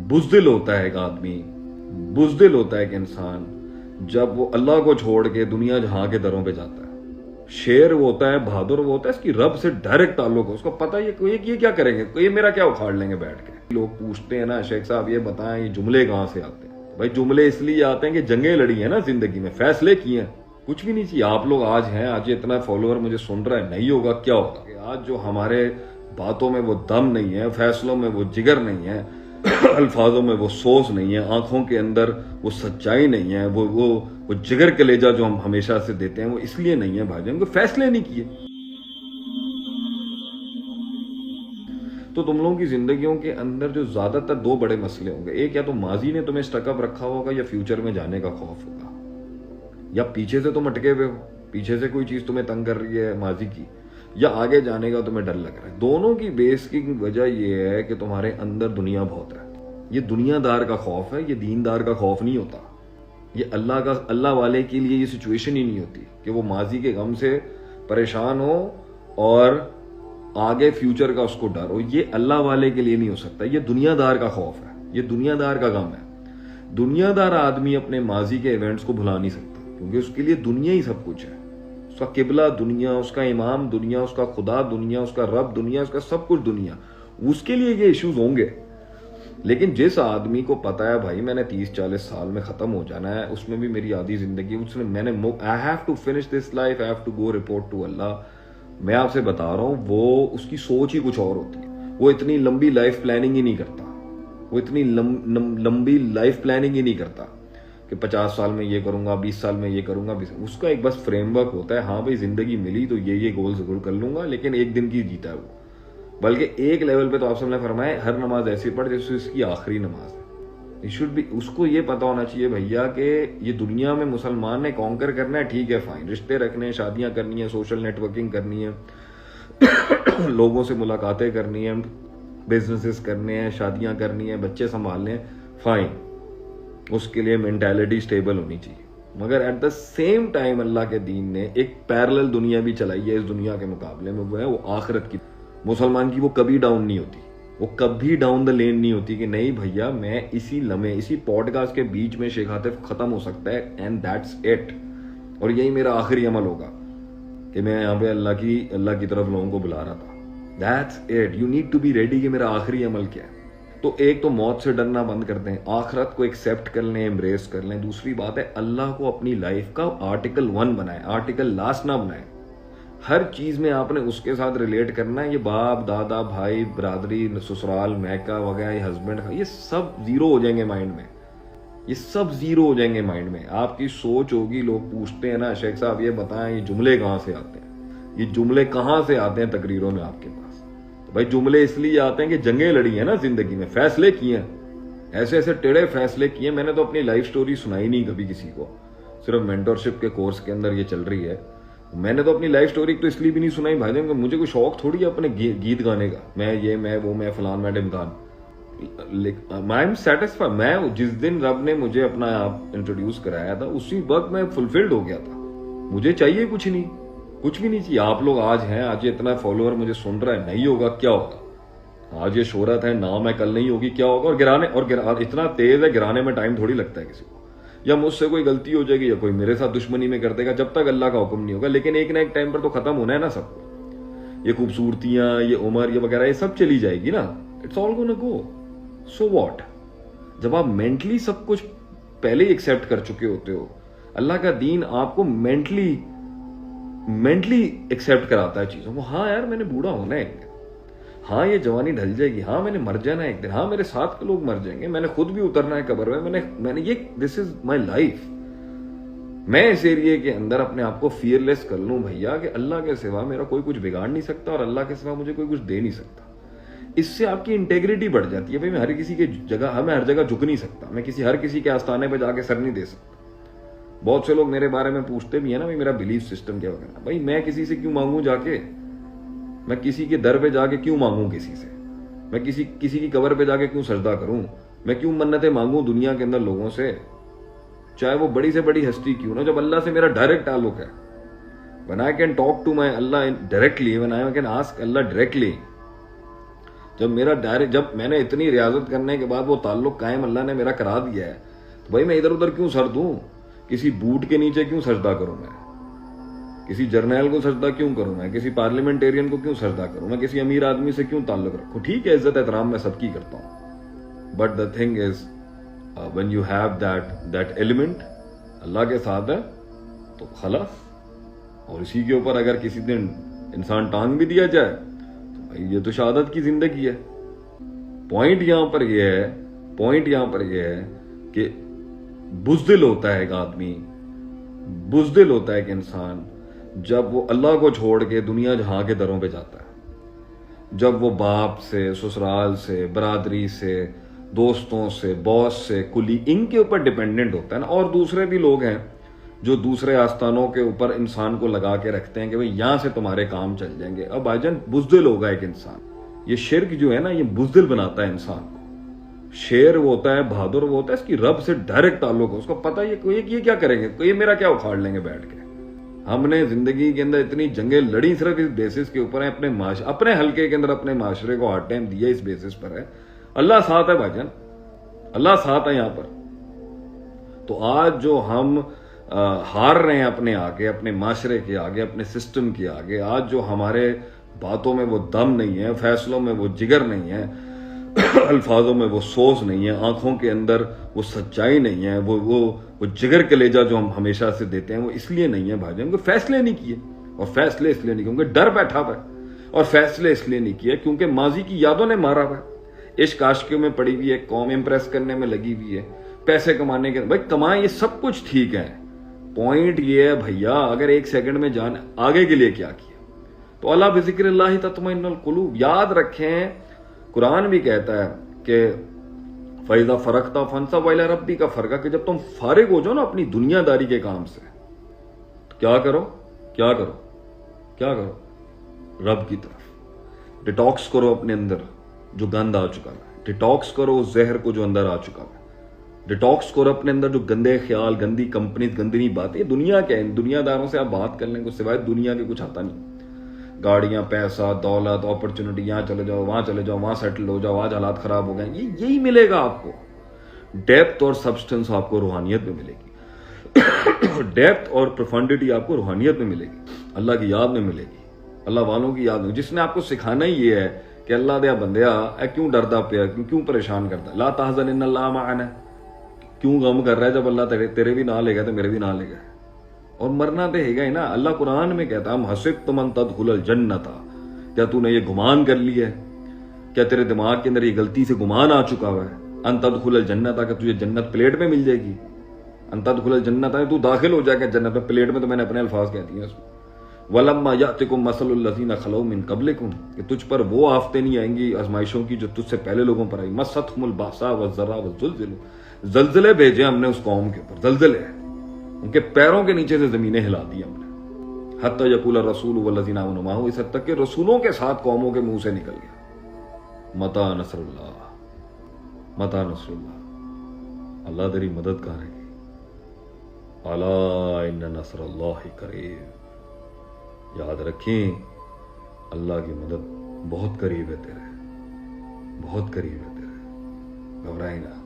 بزدل ہوتا ہے ایک آدمی، بزدل ہوتا ہے ایک انسان جب وہ اللہ کو چھوڑ کے دنیا جہاں کے دروں پہ جاتا ہے۔ شیر وہ ہوتا ہے، بہادر وہ ہوتا ہے، اس کی رب سے ڈائریکٹ تعلق ہے، اس کو پتہ یہ کیا کریں گے، یہ میرا کیا اکھاڑ لیں گے بیٹھ کے۔ لوگ پوچھتے ہیں نا شیخ صاحب یہ بتائیں یہ جملے کہاں سے آتے ہیں؟ بھائی جملے اس لیے آتے ہیں کہ جنگیں لڑی ہیں نا زندگی میں، فیصلے کیے ہیں، کچھ بھی نہیں چاہیے۔ آپ لوگ آج ہیں، آج اتنا فالوور مجھے سن رہا ہے، نہیں ہوگا کیا ہوگا کہ آج جو ہمارے باتوں میں وہ دم نہیں ہے، فیصلوں میں وہ جگر نہیں ہے، الفاظوں میں وہ سوز نہیں ہے، آنکھوں کے اندر وہ سچائی نہیں ہے، وہ جگر کلیجہ جو ہم ہمیشہ سے دیتے ہیں وہ اس لیے نہیں ہے بھائی جان، کوئی فیصلے نہیں کیے۔ تو تم لوگوں کی زندگیوں کے اندر جو زیادہ تر دو بڑے مسئلے ہوں گے، ایک یا تو ماضی نے تمہیں سٹک اپ رکھا ہوگا یا فیوچر میں جانے کا خوف ہوگا، یا پیچھے سے تم اٹکے ہوئے ہو، پیچھے سے کوئی چیز تمہیں تنگ کر رہی ہے ماضی کی، یا آگے جانے کا تمہیں ڈر لگ رہا ہے۔ دونوں کی بیس کی وجہ یہ ہے کہ تمہارے اندر دنیا بہت ہے۔ یہ دنیا دار کا خوف ہے، یہ دین دار کا خوف نہیں ہوتا۔ یہ اللہ والے کے لیے یہ سچویشن ہی نہیں ہوتی کہ وہ ماضی کے غم سے پریشان ہو اور آگے فیوچر کا اس کو ڈر ہو۔ یہ اللہ والے کے لیے نہیں ہو سکتا، یہ دنیا دار کا خوف ہے، یہ دنیا دار کا غم ہے۔ دنیا دار آدمی اپنے ماضی کے ایونٹس کو بھلا نہیں سکتا، کیونکہ اس کے لیے دنیا ہی سب کچھ ہے۔ اس کا قبلہ دنیا، اس کا امام دنیا، اس کا خدا دنیا، اس کا رب دنیا، اس کا سب کچھ دنیا، اس کے لیے یہ ایشوز ہوں گے۔ لیکن جس آدمی کو پتا ہے بھائی میں نے 30-40 سال میں ختم ہو جانا ہے، اس میں بھی میری آدھی زندگی، اس میں میں نے I have to finish this life, I have to go report to Allah، میں آپ سے بتا رہا ہوں وہ اس کی سوچ ہی کچھ اور ہوتی ہے۔ وہ اتنی لمبی لائف پلاننگ ہی نہیں کرتا، وہ اتنی لمبی لائف پلاننگ ہی نہیں کرتا کہ 50 سال میں یہ کروں گا، 20 سال میں یہ کروں گا۔ اس کا ایک بس فریم ورک ہوتا ہے، ہاں بھائی زندگی ملی تو یہ گول ضرور کر لوں گا، لیکن ایک دن کی جیتا ہے وہ۔ بلکہ ایک لیول پہ تو آپ سب نے فرمایا ہر نماز ایسی پڑھ جیسے اس کی آخری نماز ہے۔ اس کو یہ پتا ہونا چاہیے بھیا کہ یہ دنیا میں مسلمان نے کانکر کرنا ہے، ٹھیک ہے فائن، رشتے رکھنے ہیں، شادیاں کرنی ہے، سوشل نیٹ ورکنگ کرنی ہے، لوگوں سے ملاقاتیں کرنی ہیں، بزنسز کرنے ہیں، شادیاں کرنی ہیں، بچے سنبھالنے ہیں، فائن، اس کے لیے مینٹیلٹی سٹیبل ہونی چاہیے۔ مگر ایٹ دا سیم ٹائم اللہ کے دین نے ایک پیرلل دنیا بھی چلائی ہے اس دنیا کے مقابلے میں، وہ ہے وہ آخرت کی۔ مسلمان کی وہ کبھی ڈاؤن نہیں ہوتی، وہ کبھی ڈاؤن دا لین نہیں ہوتی کہ نہیں بھیا میں اسی لمحے، اسی پوڈ کاسٹ کے بیچ میں شیخ عاطف ختم ہو سکتا ہے اینڈ دیٹس اٹ، اور یہی میرا آخری عمل ہوگا کہ میں یہاں پہ اللہ کی طرف لوگوں کو بلا رہا تھا۔ That's it, you need to be ready کہ میرا آخری عمل کیا ہے۔ تو ایک تو موت سے ڈرنا بند کر دیں، آخرت کو ایکسیپٹ کر لیں، ایمبریس کر لیں۔ دوسری بات ہے اللہ کو اپنی لائف کا آرٹیکل 1 بنائیں، آرٹیکل لاسٹ نہ بنائیں۔ ہر چیز میں آپ نے اس کے ساتھ ریلیٹ کرنا ہے، یہ باپ دادا بھائی برادری سسرال میکا وغیرہ، یہ ہسبینڈ، یہ سب زیرو ہو جائیں گے مائنڈ میں، یہ سب زیرو ہو جائیں گے مائنڈ میں۔ آپ کی سوچ ہوگی، لوگ پوچھتے ہیں نا شیخ صاحب یہ بتائیں یہ جملے کہاں سے آتے ہیں؟ یہ جملے کہاں سے آتے ہیں تقریروں میں آپ کے پاس؟ تو بھائی جملے اس لیے آتے ہیں کہ جنگیں لڑی ہیں نا زندگی میں، فیصلے کیے ہیں، ایسے ایسے ٹیڑے فیصلے کیے۔ میں نے تو اپنی لائف سٹوری سنائی نہیں کبھی کسی کو، صرف مینٹورشپ کے کورس کے اندر یہ چل رہی ہے۔ میں نے تو اپنی لائف سٹوری تو اس لیے بھی نہیں سنائی بھائی جان کہ مجھے کوئی شوق تھوڑی ہے اپنے گیت گانے کا، میں وہ میں فلان میں ڈمکان، آئی ایم سیٹسفائی۔ میں جس دن رب نے مجھے اپنا آپ انٹروڈیوس کرایا تھا اسی وقت میں فلفلڈ ہو گیا تھا، مجھے چاہیے کچھ نہیں، کچھ بھی نہیں چاہیے۔ آپ لوگ آج ہیں، آج اتنا فالوور مجھے سن رہا ہے، نہیں ہوگا کیا ہوگا؟ آج یہ شہرت ہے، نام ہے، کل نہیں ہوگی کیا ہوگا؟ اور اتنا تیز ہے، گرانے میں ٹائم تھوڑی لگتا ہے کسی کو، یا مجھ سے کوئی غلطی ہو جائے گی یا کوئی میرے ساتھ دشمنی میں کر دے گا، جب تک اللہ کا حکم نہیں ہوگا۔ لیکن ایک نہ ایک ٹائم پر تو ختم ہونا ہے نا سب کو، یہ خوبصورتیاں، یہ عمر، یہ وغیرہ، یہ سب چلی جائے گی نا، it's all gonna go, so what? جب آپ مینٹلی سب کچھ پہلے ہی ایکسیپٹ کر چکے ہوتے ہو، اللہ کا دین آپ کو مینٹلی ایکسیپٹ کراتا ہے چیزوں کو۔ ہاں یار میں نے بوڑھا ہونا ہے ایک دن، ہاں یہ جوانی ڈھل جائے گی، ہاں میں نے مر جانا ہے ایک دن، ہاں میرے ساتھ کے لوگ مر جائیں گے، میں نے خود بھی اترنا ہے قبر میں، میں نے یہ دس از مائی لائف۔ میں اس ایریے کے اندر اپنے آپ کو فیئر لیس کر لوں بھیا کہ اللہ کے سوا میرا کوئی کچھ بگاڑ نہیں سکتا اور اللہ کے سوا مجھے کوئی کچھ دے نہیں سکتا۔ اس سے آپ کی انٹیگریٹی بڑھ جاتی ہے۔ بھائی میں ہر کسی کے جگہ، میں ہر جگہ جھک نہیں سکتا، میں ہر کسی کے آستانے پہ جا کے سر نہیں دے سکتا۔ بہت سے لوگ میرے بارے میں پوچھتے بھی ہیں نا بھائی میرا بلیف سسٹم کیا وغیرہ، بھائی میں کسی سے کیوں مانگوں جا کے؟ میں کسی کے در پہ جا کے کیوں مانگوں کسی سے؟ میں کسی کی قبر پہ جا کے کیوں سجدہ کروں؟ میں کیوں منتیں مانگوں دنیا کے اندر لوگوں سے، چاہے وہ بڑی سے بڑی ہستی کیوں نہ، جب اللہ سے میرا ڈائریکٹ تعلق ہے۔ when I can talk to my Allah directly, when I can ask Allah directly, جب میرا ڈائریکٹ جب میں نے اتنی ریاضت کرنے کے بعد وہ تعلق قائم اللہ نے میرا کرا دیا ہے تو بھائی میں ادھر ادھر کیوں سر دوں؟ کسی بوٹ کے نیچے کیوں سجدہ کروں میں؟ کسی جرنیل کو سجدہ کیوں کروں میں؟ کسی پارلیمنٹیرین کو کیوں سجدہ کروں میں؟ کسی امیر آدمی سے کیوں تعلق رکھوں؟ ٹھیک ہے عزت احترام میں سب کی کرتا ہوں, but the thing is when you have that element اللہ کے ساتھ ہے تو خلاص. اور اسی کے اوپر اگر کسی دن انسان ٹانگ بھی دیا جائے تو بھائی یہ تو شہادت کی زندگی ہے. پوائنٹ یہاں پر یہ ہے کہ بزدل ہوتا ہے ایک آدمی, بزدل ہوتا ہے ایک انسان جب وہ اللہ کو چھوڑ کے دنیا جہاں کے دروں پہ جاتا ہے, جب وہ باپ سے, سسرال سے, برادری سے, دوستوں سے, باس سے, کلی ان کے اوپر ڈیپینڈنٹ ہوتا ہے نا. اور دوسرے بھی لوگ ہیں جو دوسرے آستانوں کے اوپر انسان کو لگا کے رکھتے ہیں کہ بھئی یہاں سے تمہارے کام چل جائیں گے. اب بھائی جان بزدل ہوگا ایک انسان. یہ شرک جو ہے نا یہ بزدل بناتا ہے انسان کو. شیر وہ ہوتا ہے, بہادر وہ ہوتا ہے, اس کی رب سے ڈائریکٹ تعلق ہے. اس کو پتہ یہ کیا کریں گے, یہ میرا کیا اکھاڑ لیں گے بیٹھ کے. ہم نے زندگی کے اندر اتنی جنگیں لڑی صرف اس بیسس کے اوپر ہیں, اپنے حلقے کے اندر اپنے معاشرے کو ہارڈ ٹائم دیا اس بیسس پر ہے. اللہ ساتھ ہے بھائی جان, اللہ ساتھ ہے یہاں پر. تو آج جو ہم ہار رہے ہیں اپنے آگے, اپنے معاشرے کے آگے, اپنے سسٹم کے آگے, آج جو ہمارے باتوں میں وہ دم نہیں ہے, فیصلوں میں وہ جگر نہیں ہے, الفاظوں میں وہ سوز نہیں ہے, آنکھوں کے اندر وہ سچائی نہیں ہے, وہ جگر کلیجہ جو ہم ہمیشہ سے دیتے ہیں وہ اس لیے نہیں ہے بھائی جان کہ فیصلے نہیں کیے. اور فیصلے اس لیے نہیں کیونکہ ڈر بیٹھا ہوا ہے, اور فیصلے اس لیے نہیں کیے کیونکہ ماضی کی یادوں نے مارا ہوا ہے. عشق عاشقیوں میں پڑی ہوئی ہے, قوم امپریس کرنے میں لگی ہوئی ہے, پیسے کمانے کے. بھائی کمائیں, یہ سب کچھ ٹھیک ہے. پوائنٹ یہ ہے بھیا اگر ایک سیکنڈ میں جان آگے کے لیے کیا کیا تو اللہ بذکر اللہ تطمئن القلوب. یاد رکھیں قرآن بھی کہتا ہے کہ فَإِذَا فَرَغْتَ فَانْصَبْ وَإِلَىٰ رَبِّكَ فَارْغَب, کہ جب تم فارغ ہو جاؤ نا اپنی دنیا داری کے کام سے تو کیا کرو رب کی طرف ڈیٹاکس کرو اپنے اندر جو گند آ چکا ہے, ڈیٹاکس کرو اس زہر کو جو اندر آ چکا ہے, ڈیٹاکس کرو اپنے اندر جو گندے خیال, گندی کمپنیز, گندی باتیں. دنیا کیا ہے, دنیا داروں سے آپ بات کر لیں کو سوائے دنیا کے کچھ آتا نہیں. گاڑیاں, پیسہ, دولت, اپرچونٹی, یہاں چلے جاؤ, وہاں سیٹل ہو جاؤ, آج حالات خراب ہو گئے. یہی ملے گا آپ کو. ڈیپتھ اور سبسٹنس آپ کو روحانیت میں ملے گی. ڈیپتھ اور پروفنڈیٹی آپ کو روحانیت میں ملے گی, اللہ کی یاد میں ملے گی, اللہ والوں کی یاد میں, جس نے آپ کو سکھانا ہی یہ ہے کہ اللہ دیا بندیا اے کیوں ڈردا پیا, کیوں پریشان کرتا, لا تحزن ان اللہ معنا, کیوں غم کر رہا ہے جب اللہ تیرے بھی نہ لے گا تو میرے بھی نہ لے گا. اور مرنا تو ہے گا ہی نا. اللہ قرآن میں کہتا ہم حسبتم ان تدخل الجنت, کیا تو نے یہ گمان کر لیا ہے, کیا تیرے دماغ کے اندر یہ غلطی سے گمان آ چکا ہوا ہے ان تدخل الجنت, کہ تجھے جنت پلیٹ میں مل جائے گی. ان تدخل الجنت, تو داخل ہو جائے گا جنت میں. پلیٹ میں تو میں نے اپنے الفاظ کہہ دیے اس میں. وَلَمَّا يَأْتِكُم مَثَلُ الَّذِينَ خَلَوْا مِن قَبْلِكُم, کہ تجھ پر وہ آفتیں نہیں آئیں گی آزمائشوں کی جو تجھ سے پہلے لوگوں پر آئی. مَسَّتْهُمُ الْبَأْسَاءُ وَالضَّرَّاءُ وَالزُّلْزِلُوا, زلزلے بھیجے ہم نے اس قوم کے اوپر, زلزلے ان کے پیروں کے نیچے سے زمینیں ہلا دی ہم نے. حتی یقول الرسول والذین آمنوا معہ, اس حد تک کہ رسولوں کے ساتھ قوموں کے منہ سے نکل گیا. متی نصر اللہ, متی نصر اللہ, اللہ تیری مدد کہاں رہے گی. الا ان نصر اللہ قریب, یاد رکھیں اللہ کی مدد بہت قریب ہے تیرے, بہت قریب ہے تیرے, گھبرائیں نہ.